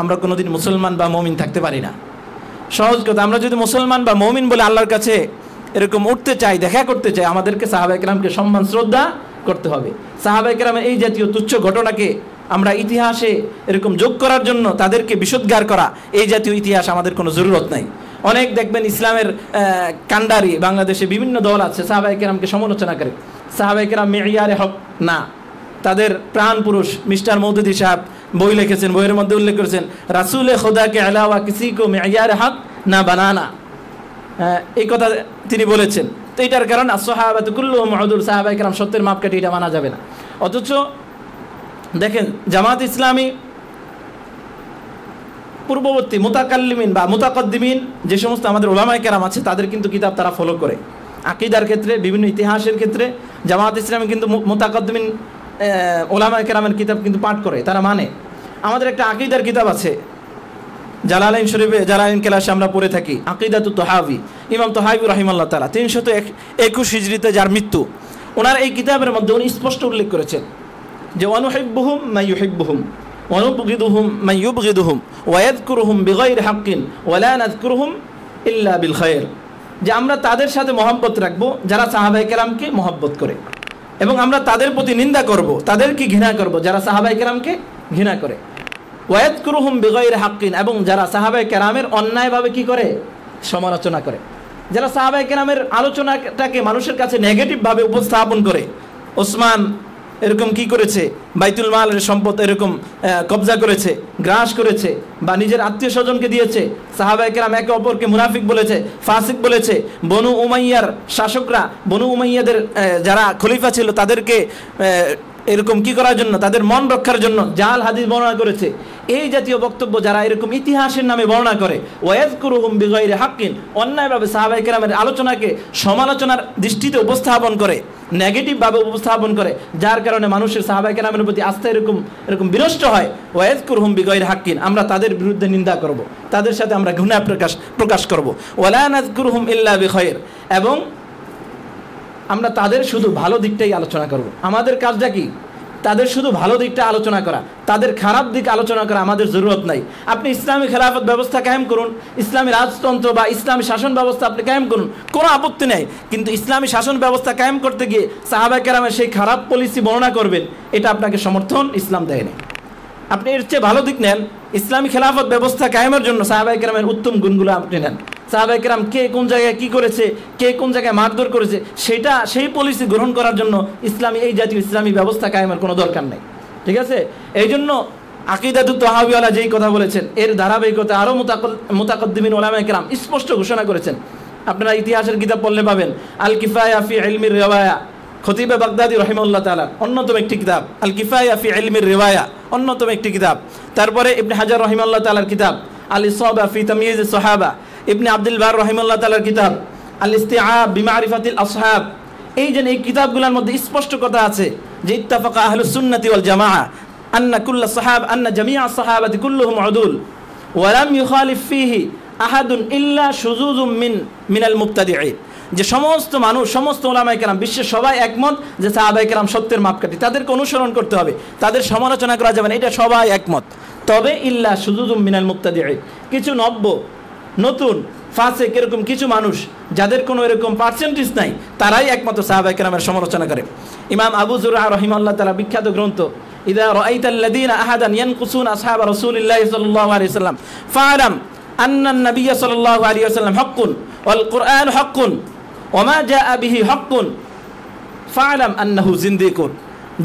আমরা কোনোদিন মুসলমান বা মুমিন থাকতে পারি না। সহজ কথা, আমরা যদি মুসলমান বা মুমিন বলে আল্লাহর কাছে এরকম উঠতে চাই, দেখা করতে চাই, আমাদেরকে সাহাবায়ে কেরামকে সম্মান শ্রদ্ধা করতে হবে। সাহাবায়ে কেরামের এই জাতীয় তুচ্ছ ঘটনাকে আমরা ইতিহাসে এরকম যোগ করার জন্য তাদেরকে বিশুদ্ধার করা, এই জাতীয় ইতিহাস আমাদের কোনো জরুরত নাই। অনেক দেখবেন ইসলামের কান্ডারি বাংলাদেশে বিভিন্ন দল আছে সাহাবায়ে কেরামকে সমালোচনা করে। সাহাবায়ে কেরাম মেয়ারে হক না, তাদের প্রাণ পুরুষ মিস্টার মৌদুদি সাহেব বই লিখেছেন, বইয়ের মধ্যে উল্লেখ করেছেন রাসূলে খোদা কে আলাওয়া কিসি কো মেয়ারে হক না বানানা, এই কথা তিনি বলেছেন। তো এটার কারণ আসহাবাতু কুল্লুহুম উদুল, সাহাবায়ে কেরাম সত্যের মাপকাঠি, এটা মানা যাবে না। অথচ দেখেন জামাত ইসলামী পূর্ববর্তী মুতাকাল্লিমিন বা মুতাকদ্দিমিন যে সমস্ত আমাদের উলামায়ে কেরাম আছে তাদের কিন্তু কিতাব তারা ফলো করে। আকীদার ক্ষেত্রে, বিভিন্ন ইতিহাসের ক্ষেত্রে জামাত ইসলামী কিন্তু মুতাকদ্দিমিন উলামায়ে কেরামের কিতাব কিন্তু পাঠ করে, তারা মানে। আমাদের একটা আকীদার কিতাব আছে জালালাইন শরীফে, জালালাইন কেলাসে আমরা পড়ে থাকি, আকীদাতুত তাহাবি, ইমাম তাহাবি রাহিমাহুল্লাহ তাআলা 321 হিজরিতে যার মৃত্যু, ওনার এই কিতাবের মধ্যে উনি স্পষ্ট উল্লেখ করেছেন যে ওয়ানুহিব্বুহুম মান ইউহিব্বুহুম ওয়ানুবগিদুহুম মান ইউবগিদুহুম ওয়ায়াযকুরুহুম বিগাইরি হাক্কিন ওয়ালা নাযকুরুহুম ইল্লা বিল খায়র, যে আমরা তাদের সাথে মহব্বত রাখবো যারা সাহাবায়ে কেরামকে মহব্বত করে, এবং আমরা তাদের প্রতি নিন্দা করব, তাদেরকে ঘৃণা করব যারা সাহাবায়ে কেরামকে ঘৃণা করে। ওয়ায়াযকুরুহুম বিগাইরি হাক্কিন, এবং যারা সাহাবায়ে কেরামের অন্যায়ভাবে কি করে, সমালোচনা করে, যারা সাহাবায়ে কেরামের আলোচনাটাকে মানুষের কাছে নেগেটিভভাবে উপস্থাপন করে। ওসমান এরকম কি করেছে, বাইতুল মালের সম্পদ এরকম কবজা করেছে, গ্রাস করেছে, বা নিজের আত্মীয় স্বজনকে দিয়েছে। সাহাবায়ে কেরাম একে অপরকে মুনাফিক বলেছে, ফাসিক বলেছে। বনু উমাইয়ার শাসকরা, বনু উমাইয়াদের যারা খলিফা ছিল তাদেরকে এরকম কি করার জন্য, তাদের মন রক্ষার জন্য জাল হাদিস বর্ণনা করেছে। এই জাতীয় বক্তব্য যারা এরকম ইতিহাসের নামে বর্ণনা করে, ওয়ায়াযকুরুহুম বিগাইরি হাক্কিন, অন্যায়ভাবে সাহাবায়ে কেরামের আলোচনাকে সমালোচনার দৃষ্টিতে উপস্থাপন করে, নেগেটিভভাবে উপস্থাপন করে, যার কারণে মানুষের সাহাবায়ে কেরামের প্রতি আস্থা এরকম বিনষ্ট হয়। ওয়ায়াযকুরুহুম বিগাইরি হাক্কিন, আমরা তাদের বিরুদ্ধে নিন্দা করব, তাদের সাথে আমরা ঘৃণা প্রকাশ করব। ওয়ালা নাযকুরুহুম ইল্লা বিখায়র, এবং আমরা তাদের শুধু ভালো দিকটাই আলোচনা করব। আমাদের কাজটা কি, তাদের শুধু ভালো দিকটা আলোচনা করা, তাদের খারাপ দিক আলোচনা করা আমাদের জরুরত নাই। আপনি ইসলামী খেলাফত ব্যবস্থা কায়েম করুন, ইসলামী রাজতন্ত্র বা ইসলামী শাসন ব্যবস্থা আপনি কায়েম করুন, কোনো আপত্তি নেই। কিন্তু ইসলামী শাসন ব্যবস্থা কায়েম করতে গিয়ে সাহাবায়ে কেরামের সেই খারাপ পলিসি বর্ণনা করবেন, এটা আপনাকে সমর্থন ইসলাম দেয়নি। আপনি এর চেয়ে ভালো দিক নেন, ইসলামী খেলাফত ব্যবস্থা কায়েমের জন্য সাহাবায়ে কেরামের উত্তম গুণগুলো আপনি নেন। সাহাবায়ে কেরাম কে কোন জায়গায় কি করেছে, কে কোন জায়গায় মারধর করেছে, সেই পলিসি গ্রহণ করার জন্য এই জাতীয় ইসলামী ব্যবস্থা কায়েমের কোনো দরকার নেই। ঠিক আছে? এই জন্য আকীদাতুত তাহাবিওয়ালা যেই কথা বলেছেন, এর ধারাবাহিকতা আরও মুতাকদ্দিমিন উলামায়ে কেরাম স্পষ্ট ঘোষণা করেছেন। আপনারা ইতিহাসের কিতাব পড়লে পাবেন, আল কিফায়া ফি ইলমির রিওয়ায়া, খতিবে বাগদাদি রাহিমাহুল্লাহ তাআলা অন্যতম একটি কিতাব, আল কিফায়া ফি ইলমির রিওয়ায়া অন্যতম একটি কিতাব। তারপরে ইবনে হাজার রাহিমাহুল্লাহ তাআলার কিতাব আল ইসাবা ফি তাময়িজ সাহাবা, ইবনে আব্দুল বার রাহিমাহুল্লাহ তাআলার কিতাব আল ইস্তিআব বিমারিফাতিল আসহাব। এই কিতাবগুলোর মধ্যে স্পষ্ট কথা আছে যে ইত্তাফাকা আহলুস সুন্নাতি ওয়াল জামাআহ আন্না কুল্লা সাহাবা আন্না জামিআ সাহাবাতি কুল্লুহুম উদুল ওয়া লাম ইউখালিফ ফিহি আহাদুন ইল্লা শুযুযুম মিনাল মুবতাদিঈন, যে সমস্ত মানুষ, সমস্ত উলামায়ে কেরাম, বিশ্বের সবাই একমত যে সাহাবায়ে কেরাম সত্যের মাপকাঠি, তাদেরকে অনুসরণ করতে হবে, তাদের সমালোচনা করা যাবে না, এটা সবাই একমত। তবে ইল্লা শুযুযুম মিনাল মুবতাদিঈন, কিছু নতুন ফাসিক এরকম কিছু মানুষ যাদের কোনো এরকম পার্সেন্টেজ নাই, তারাই একমাত্র সাহাবায়ে কেরামের সমালোচনা করে। ইমাম আবু যুরআ রাহিমাহুল্লাহ তাআলা বিখ্যাত গ্রন্থ ইযা রাআইতাল্লাযীনা আহাদান ইয়ানকুসুনা আসহাবা রাসূলিল্লাহি সাল্লাল্লাহু আলাইহি ওয়াসাল্লাম ফাআলাম আন্না নাবিয়্য সাল্লাল্লাহু আলাইহি ওয়াসাল্লাম হাক্কুন ওয়াল কুরআন হাক্কুন ওয়া মা জাআ বিহি হাক্কুন ফাআলাম আন্নাহু জিন্দিকুন,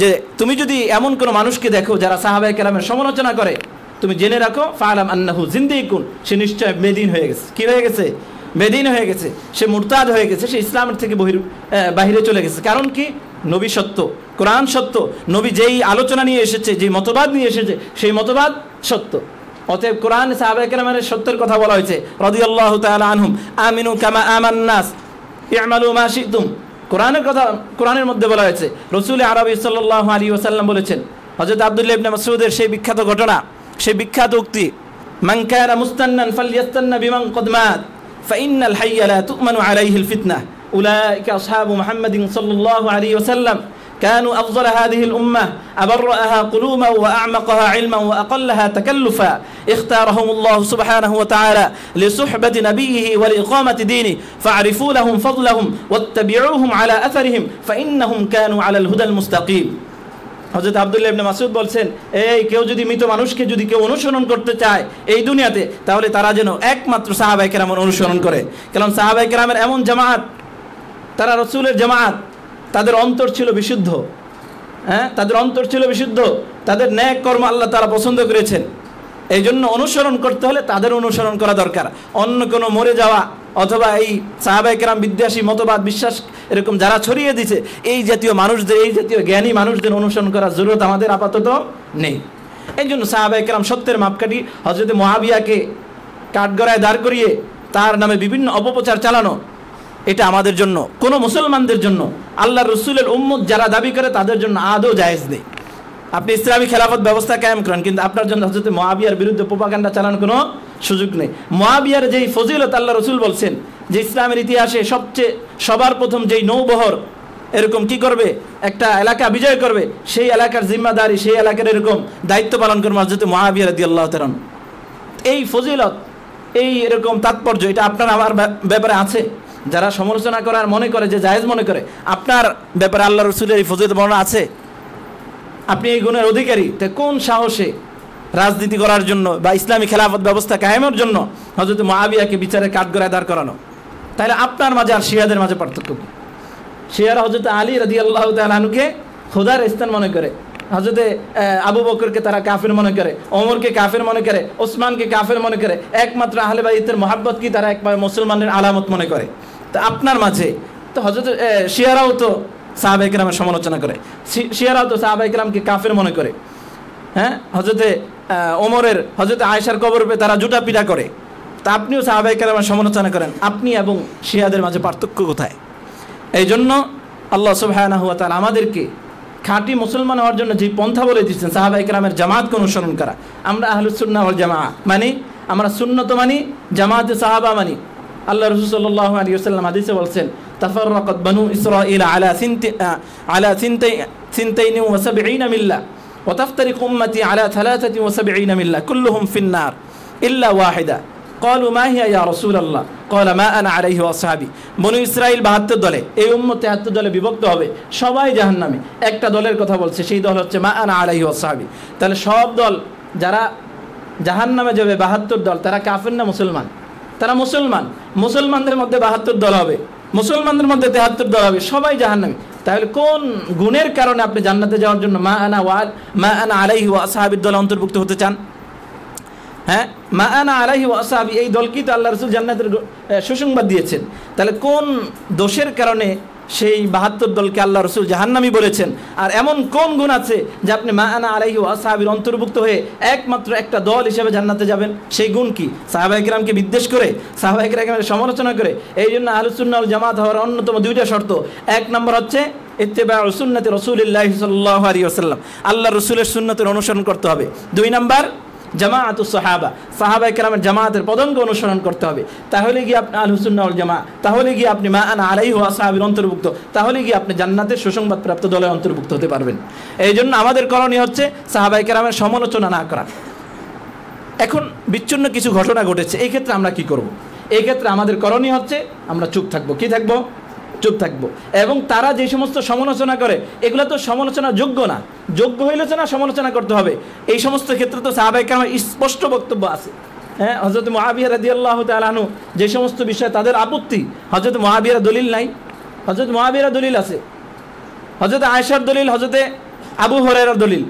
যে তুমি যদি এমন কোনো মানুষকে দেখো যারা সাহাবায়ে কেরামের সমালোচনা করে, তুমি জেনে রাখো ফাআলাম আন্নাহু জিন্দিকুন, সে নিশ্চয় বেদিন হয়ে গেছে। কি হয়ে গেছে? বেদিন হয়ে গেছে, সে মুরতাদ হয়ে গেছে, সে ইসলামের থেকে বাহিরে চলে গেছে। কারণ কি? নবী সত্য, কোরআন সত্য, নবী যেই আলোচনা নিয়ে এসেছে, যেই মতবাদ নিয়ে এসেছে, সেই মতবাদ সত্য। অতএব কোরআন সাহাবায়ে কেরামের সত্যের কথা বলা হয়েছে, রাদিয়াল্লাহু তাআলা আনহুম আমিনু কামা আমান নাস ই'মালু মা শি'তুম। কোরআনের মধ্যে বলা হয়েছে, রাসূল আরবি সাল্লাল্লাহু আলাইহি ওয়াসাল্লাম বলেছেন, হযরত আব্দুল্লাহ ইবনে মাসউদের সেই বিখ্যাত ঘটনা, সেই বিখ্যাত উক্তি, মান কানা মুস্তান্নান ফালইয়াস্তান্না বিমান ক্বাদ মাত ফাইন্নাল হাইয়া লা তু'মানু আলাইহিল ফিতনাহ উলাইকা আসহাবু মুহাম্মাদিন সাল্লাল্লাহু আলাইহি ওয়াসাল্লাম كانوا أفضل هذه الأمة أبرأها قلوبا وأعمقها علما وأقلها تكلفا اختارهم الله سبحانه وتعالى لصحبة نبيه ولإقامة دينه فاعرفوا لهم فضلهم واتبعوهم على أثرهم فإنهم كانوا على الهدى المستقيم. হযরত আব্দুল্লাহ ইবনে মাসউদ বলছেন, এই কেউ যদি মৃত মানুষকে যদি কেউ অনুসরণ করতে চায় এই দুনিয়াতে, তাহলে তারা যেন একমাত্র সাহাবায়ে কেরামের অনুসরণ করে। কারণ সাহাবায়ে কেরামের এমন জামাত, তারা রাসূলের জামাত, তাদের অন্তর ছিল বিশুদ্ধ, তাদের অন্তর ছিল বিশুদ্ধ, তাদের ন্যায় কর্ম আল্লাহ তাআলা পছন্দ করেছেন। এই জন্য অনুসরণ করতে হলে তাদের অনুসরণ করা দরকার। অন্য কোনো মরে যাওয়া অথবা এই সাহাবায়ে কেরাম বিদ্বেষী মতবাদ বিশ্বাস এরকম যারা ছড়িয়ে দিয়েছে, এই জাতীয় মানুষদের, এই জাতীয় জ্ঞানী মানুষদের অনুসরণ করার জরুরত আমাদের আপাতত নেই। এই জন্য সাহাবায়ে কেরাম সত্যের মাপকাঠি হযরত মুআবিয়াকে কাঠগড়ায় দাঁড় করিয়ে তার নামে বিভিন্ন অপপ্রচার চালানো, এটা আমাদের জন্য, কোনো মুসলমানদের জন্য, আল্লাহর রাসূলের উম্মত যারা দাবি করে তাদের জন্য আদৌ জায়েজ নেই। আপনি ইসলামী খেলাফত ব্যবস্থা কায়েম করেন, কিন্তু আপনার জন্য হযরত মুআবিয়ার বিরুদ্ধে প্রোপাগান্ডা চালানোর কোনো সুযোগ নেই। মুআবিয়ার যেই ফজিলত আল্লাহ রাসূল বলছেন যে ইসলামের ইতিহাসে সবার প্রথম যেই নৌবহর এরকম কি করবে, একটা এলাকা বিজয় করবে, সেই এলাকার জিম্মাদারি, সেই এলাকার এরকম দায়িত্ব পালন করবে হযরত মুআবিয়া রাদিয়াল্লাহু তাআলা। এই ফজিলত, এই এরকম তাৎপর্য, এটা আপনার আমার ব্যাপারে আছে। যারা সমালোচনা করার মনে করে যে জায়েজ মনে করে, আপনার ব্যাপারে আল্লাহ রাসূলের এই ফজিলত বর্ণনা আছে, আপনি এই গুণের অধিকারী। তো কোন সাহসে রাজনীতি করার জন্য বা ইসলামী খেলাফত ব্যবস্থা কায়েমের জন্য হযরত মুআবিয়াকে বিচারে কাঠগড়ায় দাঁড় করানো? তাহলে আপনার মাঝে আর শিয়াদের মাঝে পার্থক্য কি? শিয়ারা হযরত আলী রাদিয়াল্লাহু তাআলা আনহুকে খোদার স্থান মনে করে, হযরত আবু বকরকে তারা কাফের মনে করে, ওমরকে কাফের মনে করে, ওসমানকে কাফের মনে করে, একমাত্র আহলে বাইতের মহব্বত কি তারা একবার মুসলমানের আলামত মনে করে। তো আপনার মাঝে তো হযরত শিয়ারাও তো সাহাবায়ে কেরামের সমালোচনা করে, শিয়ারাও তো সাহাবায়ে কেরামকে কাফের মনে করে। হযরতে ওমরের, হযরতে আয়েশার কবর পে তারা জুতা পিটা করে। তা আপনিও সাহাবায়ে কেরামের সমালোচনা করেন, আপনি এবং শিয়াদের মাঝে পার্থক্য কোথায়? এই জন্য আল্লাহ সুবহানাহু ওয়া তাআলা আমাদেরকে খাঁটি মুসলমান হওয়ার জন্য যে পন্থা বলে দিচ্ছেন সাহাবায়ে কেরামের জামাতকে অনুসরণ করা। আমরা আহলুস সুন্নাহ ওয়াল জামাআহ মানি, আমরা সুন্নত মানি, জামাতে সাহাবা মানি। আল্লাহ রাসূল সাল্লাল্লাহু আলাইহি ওয়াসাল্লাম হাদিসে বলছেন, তাফাররাকাত বানু ইসরাঈল আলা সিনতাইন ওয়া সাবঈনা মিল্লাহ ওয়া তাফতারিকু উম্মতি আলা 73 মিল্লাহ কুল্লুহুম ফিন-নার ইল্লা ওয়াহিদা। ক্বালু মা হিয়া ইয়া রাসূলুল্লাহ? ক্বালা মা আনা আলাইহি ওয়া আসহাবি। বনু ইসরাঈল 72 দলে, এই উম্মত 73 দলে বিভক্ত হবে, সবাই জাহান্নামে। একটা দলের কথা বলছে, সেই দল হচ্ছে মা আনা আলাইহি ওয়া আসহাবি। তাহলে সব দল যারা জাহান্নামে যাবে 72 দল, তারা কাফের না মুসলমান? তারা মুসলমান। মুসলমানদের মধ্যে 72 দল হবে, মুসলমানদের মধ্যে 73 দল হবে, সবাই জাহান্নামী। তাহলে কোন গুণের কারণে আপনি জান্নাতে যাওয়ার জন্য মা আনা আলাইহি ওয়া আসহাবির দলে অন্তর্ভুক্ত হতে চান? মা আনা আলাইহি ওয়া আসহাবি, এই দলকেই তো আল্লাহ রাসূল জান্নাতের সুসংবাদ দিয়েছেন। তাহলে কোন দোষের কারণে সেই 72 দলকে আল্লাহ রাসূল জাহান্নামী বলেছেন? আর এমন কোন গুণ আছে যে আপনি মা আনা আলাইহি ওয়া আসহাবির অন্তর্ভুক্ত হয়ে একমাত্র একটা দল হিসেবে জান্নাতে যাবেন? সেই গুণ কি? সাহাবায়ে কেরামকে বিদ্বেষ করে, সাহাবায়ে কেরামের সমালোচনা করে? এই জন্য আহলুস সুন্নাহ ওয়াল জামাত হওয়ার অন্যতম দুইটা শর্ত। এক নম্বর হচ্ছে ইত্তিবাউ সুন্নতি রাসূলিল্লাহি সাল্লাল্লাহু আলাইহি ওয়াসাল্লাম, আল্লাহ রাসূলের সুন্নতের অনুসরণ করতে হবে। দুই নাম্বার জামাআতুস সাহাবা, সাহাবায়ে কেরামের জামাতের পদাঙ্ক অনুসরণ করতে হবে। তাহলে গিয়ে আপনি আহলুস সুন্নাহ ওয়াল জামাআহ, তাহলে গিয়ে আপনি মা আনা আলাইহি ওয়া আসহাবির অন্তর্ভুক্ত, তাহলে গিয়ে আপনি জান্নাতের সুসংবাদপ্রাপ্ত দলে অন্তর্ভুক্ত হতে পারবেন। এই জন্য আমাদের করণীয় হচ্ছে সাহাবায়ে কেরামের সমালোচনা না করা। এখন বিচ্ছিন্ন কিছু ঘটনা ঘটেছে, এই ক্ষেত্রে আমরা কি করব? এই ক্ষেত্রে আমাদের করণীয় হচ্ছে আমরা চুপ থাকবো। কি থাকবো? চুপ থাকবো। এবং তারা যে সমস্ত সমালোচনা করে, এগুলো তো সমালোচনা যোগ্য না, যোগ্য হইলে না সমালোচনা করতে হবে। এই সমস্ত ক্ষেত্রে তো সাহাবায়ে কেরামের স্পষ্ট বক্তব্য আছে। হযরত মুআবিয়া রাদিয়াল্লাহু তাআলা আনহু যে সমস্ত বিষয়ে তাদের আপত্তি, হযরত মুআবিয়ার দলিল নাই? হযরত মুআবিয়ার দলিল আছে, হযরত আয়েশার দলিল, হযরত আবু হুরায়রার দলিল।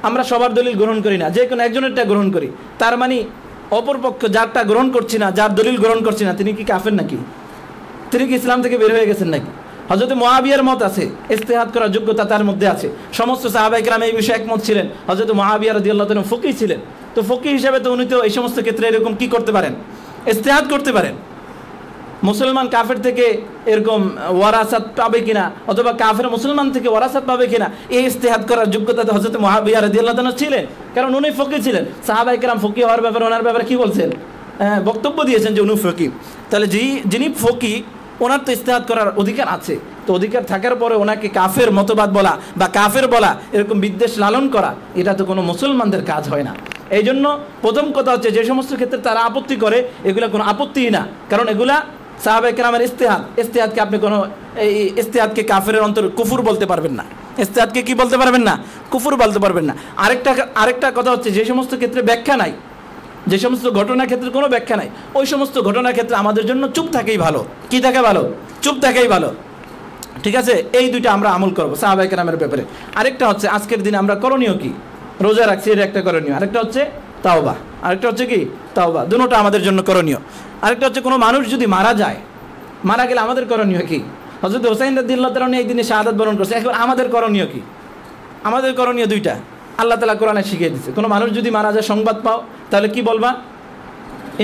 আমরা সবার দলিল গ্রহণ করি না, যে কোনো একজনেরটা গ্রহণ করি। তার মানে অপরপক্ষ যারটা গ্রহণ করছি না, যার দলিল গ্রহণ করছি না, তিনি কি কাফের নাকি? তিনি কি ইসলাম থেকে বের হয়ে গেছেন নাকি? হযরত মুআবিয়ার মত আছে, ইজতিহাদ করার যোগ্যতা তার মধ্যে আছে। সমস্ত সাহাবায়ে কেরাম এই বিষয়ে একমত ছিলেন। হযরত মুআবিয়া রাদিয়াল্লাহু তাআলা ফকিহ ছিলেন, তো ফকিহ হিসেবে তো উনি তো এই সমস্ত ক্ষেত্রে এরকম কি করতে পারেন? ইজতিহাদ করতে পারেন। মুসলমান কাফের থেকে এরকম ওয়ারাসাত পাবে কিনা, অথবা কাফের মুসলমান থেকে ওয়ারাসাত পাবে কিনা, এই ইজতিহাদ করার যোগ্যতা তো হযরত মুআবিয়া রাদিয়াল্লাহু তাআলা ছিলেন, কারণ উনি ফকিহ ছিলেন। সাহাবায়ে কেরাম ফকিহ হওয়ার ব্যাপারে ওনার ব্যাপারে কি বলছেন? বক্তব্য দিয়েছেন যে উনি ফকিহ। তাহলে যিনি ফকিহ, ওনার তো ইজতিহাদ করার অধিকার আছে। তো অধিকার থাকার পরে ওনাকে কাফের মতবাদ বলা বা কাফের বলা, এরকম বিদ্বেষ লালন করা, এটা তো কোনো মুসলমানদের কাজ হয় না। এই জন্য প্রথম কথা হচ্ছে, যে সমস্ত ক্ষেত্রে তারা আপত্তি করে এগুলা কোনো আপত্তিই না, কারণ এগুলা সাহাবায়ে কেরামের ইজতিহাদকে আপনি কোনো এই ইজতিহাদকে কাফের অন্তর কুফুর বলতে পারবেন না, ইজতিহাদকে কি বলতে পারবেন না? কুফুর বলতে পারবেন না। আরেকটা কথা হচ্ছে, যে সমস্ত ক্ষেত্রে ব্যাখ্যা নাই, যে সমস্ত ঘটনার ক্ষেত্রে কোনো ব্যাখ্যা নাই, ওই সমস্ত ঘটনার ক্ষেত্রে আমাদের জন্য চুপ থাকেই ভালো। কি থাকা ভালো? চুপ থাকেই ভালো। ঠিক আছে, এই দুইটা আমরা আমল করবো সাহাবায়ে কেরামের ব্যাপারে। আরেকটা হচ্ছে, আজকের দিনে আমরা করণীয় কি? রোজা রাখছি, এটা একটা করণীয়। আরেকটা হচ্ছে তাওবা, আরেকটা হচ্ছে কি তাওবা, দুটোটা আমাদের জন্য করণীয়। আরেকটা হচ্ছে, কোনো মানুষ যদি মারা যায়, মারা গেলে আমাদের করণীয় কি? হযরত হুসাইন রাদিয়াল্লাহু তাআলা এই দিনে শাহাদাত বরণ করছে, এখন আমাদের করণীয় কি? আমাদের করণীয় দুইটা, আল্লাহ তাআলা কোরআনে শিখিয়ে দিয়েছে। কোনো মানুষ যদি মারা যায়, সংবাদ পাও, তাহলে কি বলবা?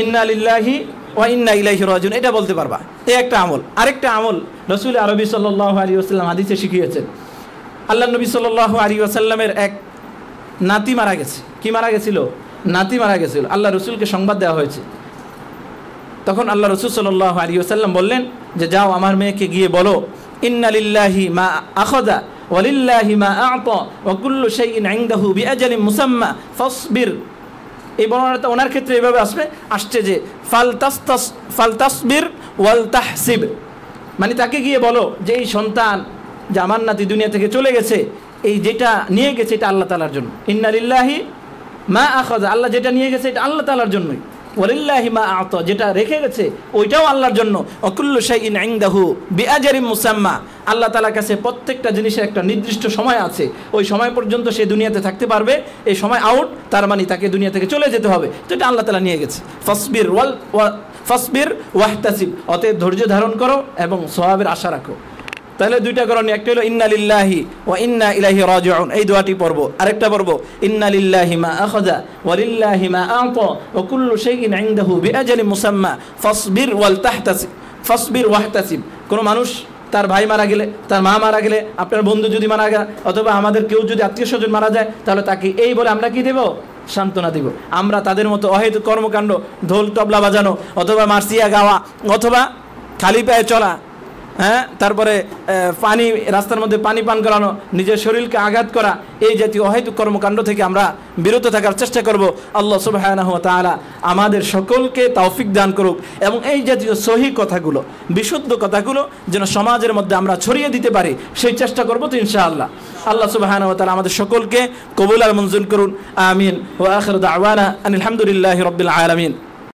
ইন্না লিল্লাহি ওয়া ইন্না ইলাইহি রাজিউন, এটা বলতে পারবা। এই একটা আমল। আরেকটা আমল রাসূল আরবি সাল্লাল্লাহু আলাইহি ওয়াসাল্লাম হাদিসে শিখিয়েছেন। আল্লাহ নবী সাল্লাল্লাহু আলাইহি ওয়াসাল্লামের এক নাতি মারা গেছে। কি মারা গেছিল? নাতি মারা গেছিল। আল্লাহ রসুলকে সংবাদ দেওয়া হয়েছে। তখন আল্লাহ রসুল সাল্লাল্লাহু আলাইহি ওয়াসাল্লাম বললেন যে, যাও আমার মেয়েকে গিয়ে বলো, ইন্না লিল্লাহি মা আখাযা ওয়া লিল্লাহি মা আ'তা ওয়া কুল্লু শাইইন ইনদাহু বিআজালিন মুসাম্মা ফাসবির। এই বর্ণনাটা ওনার ক্ষেত্রে এইভাবে আসছে যে ফালতাসবির ওয়াল তাহসিব, মানে তাকে গিয়ে বলো যে এই সন্তান, যে আমার নাতি দুনিয়া থেকে চলে গেছে, এই যেটা নিয়ে গেছে এটা আল্লাহ তাআলার জন্য। ইন্না লিল্লাহি মা আখাযা, আল্লাহ যেটা নিয়ে গেছে এটা আল্লাহ তাআলার জন্যই। ওয়ালিল্লাহি মা আ'তা, যেটা রেখে গেছে ওইটাও আল্লাহর জন্য। ওয়া কুল্লু শাইইন ইনদাহু বিআজালিন মুসাম্মা, আল্লাহ তাআলার কাছে প্রত্যেকটা জিনিসের একটা নির্দিষ্ট সময় আছে, ওই সময় পর্যন্ত সে দুনিয়াতে থাকতে পারবে। এই সময় আউট, তার মানে তাকে দুনিয়া থেকে চলে যেতে হবে। তো এটা আল্লাহ তাআলা নিয়ে গেছে। ফাসবির ওয়াহতাসিব, অতএব ধৈর্য ধারণ করো এবং সওয়াবের আশা রাখো। তাহলে দুইটা করণীয়, একটা হলো ইন্না লিল্লাহি ওয়া ইন্না ইলাইহি রাজিউন, এই দোয়াটি পড়ব। আরেকটা পড়ব, ইন্না লিল্লাহি মা আখাযা ওয়া লিল্লাহি মা আ'তা ওয়া কুল্লু শাইইন ইনদাহু বিআজালিন মুসাম্মা ফাসবির ওয়াল তাহতাসিব, ফাসবির ওয়াহতাসিব। কোনো মানুষ, তার ভাই মারা গেলে, তার মা মারা গেলে, আপনার বন্ধু যদি মারা যায়, অথবা আমাদের কেউ যদি আত্মীয় স্বজন মারা যায়, তাহলে তাকে এই বলে আমরা কি দেব? সান্ত্বনা দিব। আমরা তাদের মতো অহেতুক কর্মকাণ্ড, ঢোল তবলা বাজানো, অথবা মার্সিয়া গাওয়া, অথবা খালি পায়ে চলা, হ্যাঁ, তারপরে পানি, রাস্তার মধ্যে পানি পান করানো, নিজের শরীরকে আঘাত করা, এই জাতীয় অহেতুক কর্মকাণ্ড থেকে আমরা বিরত থাকার চেষ্টা করব। আল্লাহ সুবহানাহু ওয়া তাআলা আমাদের সকলকে তৌফিক দান করুক, এবং এই জাতীয় সহিহ কথাগুলো, বিশুদ্ধ কথাগুলো যেন সমাজের মধ্যে আমরা ছড়িয়ে দিতে পারি, সেই চেষ্টা করব তো ইনশাআল্লাহ। আল্লাহ সুবহানাহু ওয়া তাআলা আমাদের সকলকে কবুল আর মঞ্জুর করুন। আমিন। ওয়া আখিরু দাওয়ানা আনিল হামদুলিল্লাহি রাব্বিল আলামিন।